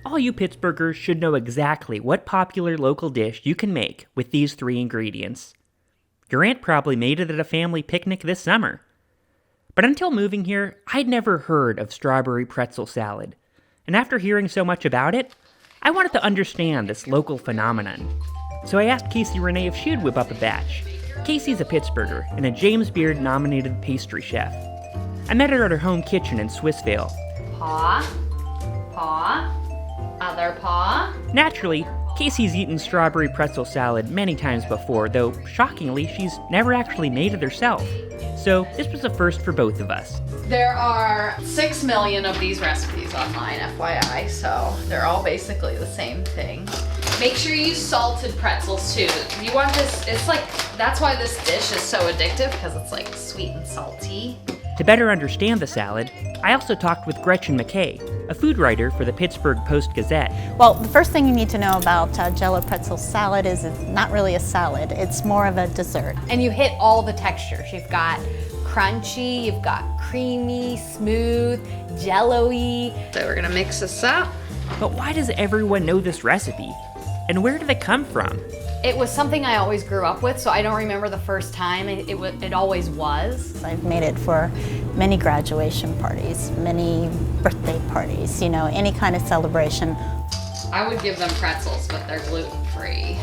all you Pittsburghers should know exactly what popular local dish you can make with these 3 ingredients. Your aunt probably made it at a family picnic this summer. But until moving here, I'd never heard of strawberry pretzel salad. And after hearing so much about it, I wanted to understand this local phenomenon. So I asked Casey Renee if she'd whip up a batch. Casey's a Pittsburgher and a James Beard nominated pastry chef. I met her at her home kitchen in Swissvale. Paw, other paw. Naturally, Casey's eaten strawberry pretzel salad many times before, though shockingly, she's never actually made it herself. So this was a first for both of us. There are 6 million of these recipes online, FYI, so they're all basically the same thing. Make sure you use salted pretzels too. You want this, that's why this dish is so addictive, because it's like sweet and salty. To better understand the salad, I also talked with Gretchen McKay, a food writer for the Pittsburgh Post-Gazette. Well, the first thing you need to know about Jell-O pretzel salad is it's not really a salad, it's more of a dessert. And you hit all the textures. You've got crunchy, you've got creamy, smooth, jello-y. So we're gonna mix this up. But why does everyone know this recipe? And where did it come from? It was something I always grew up with, so I don't remember the first time. It always was. I've made it for many graduation parties, many birthday parties, any kind of celebration. I would give them pretzels, but they're gluten-free.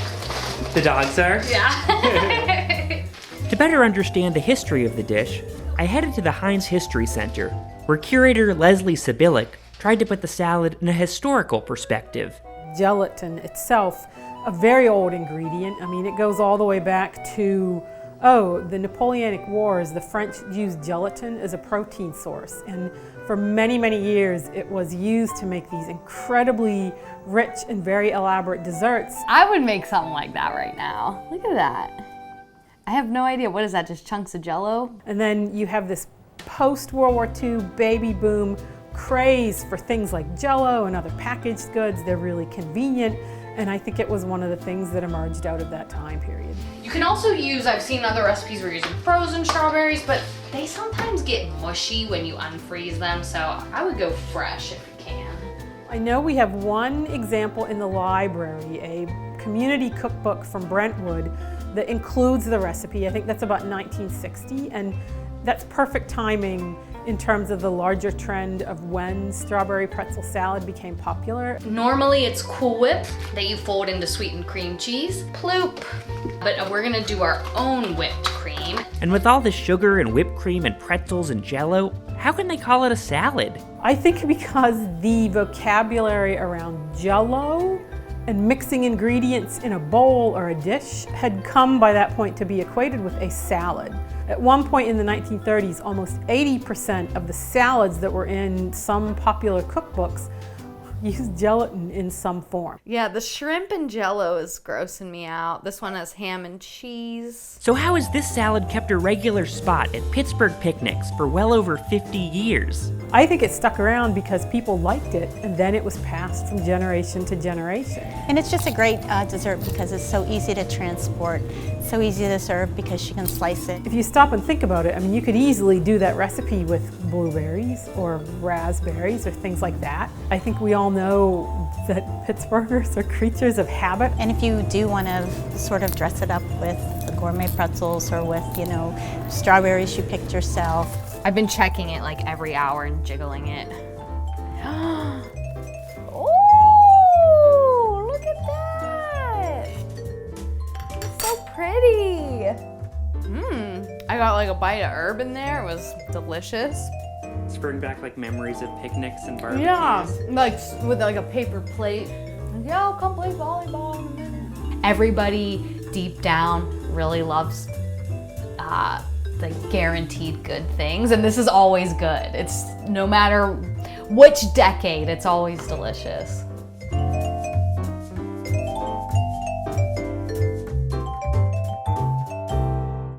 The dogs are? Yeah. To better understand the history of the dish, I headed to the Heinz History Center, where curator Leslie Sibilic tried to put the salad in a historical perspective. Gelatin itself, a very old ingredient. I mean, it goes all the way back to, the Napoleonic Wars. The French used gelatin as a protein source. And for many, many years, it was used to make these incredibly rich and very elaborate desserts. I would make something like that right now. Look at that. I have no idea. What is that, just chunks of Jell-O? And then you have this post-World War II baby boom craze for things like Jell-O and other packaged goods. They're really convenient. And I think it was one of the things that emerged out of that time period. You can also use, I've seen other recipes where you're using frozen strawberries, but they sometimes get mushy when you unfreeze them, so I would go fresh if you can. I know we have one example in the library, a community cookbook from Brentwood that includes the recipe. I think that's about 1960, and that's perfect timing in terms of the larger trend of when strawberry pretzel salad became popular. Normally it's Cool Whip that you fold into sweetened cream cheese. Ploop. But we're gonna do our own whipped cream. And with all the sugar and whipped cream and pretzels and Jell-O, how can they call it a salad? I think because the vocabulary around Jell-O and mixing ingredients in a bowl or a dish had come by that point to be equated with a salad. At one point in the 1930s, almost 80% of the salads that were in some popular cookbooks used gelatin in some form. Yeah, the shrimp and Jell-O is grossing me out. This one has ham and cheese. So how has this salad kept a regular spot at Pittsburgh picnics for well over 50 years? I think it stuck around because people liked it, and then it was passed from generation to generation. And it's just a great dessert because it's so easy to transport, so easy to serve because you can slice it. If you stop and think about it, I mean, you could easily do that recipe with blueberries or raspberries or things like that. I think we all know that Pittsburghers are creatures of habit. And if you do want to sort of dress it up with gourmet pretzels or with, strawberries you picked yourself. I've been checking it like every hour and jiggling it. Oh, look at that! It's so pretty. I got like a bite of herb in there. It was delicious. Spurring back like memories of picnics and barbecues. Yeah, like with like a paper plate. Yeah, I'll come play volleyball in a minute. Everybody deep down really loves the guaranteed good things, and this is always good. It's no matter which decade, it's always delicious.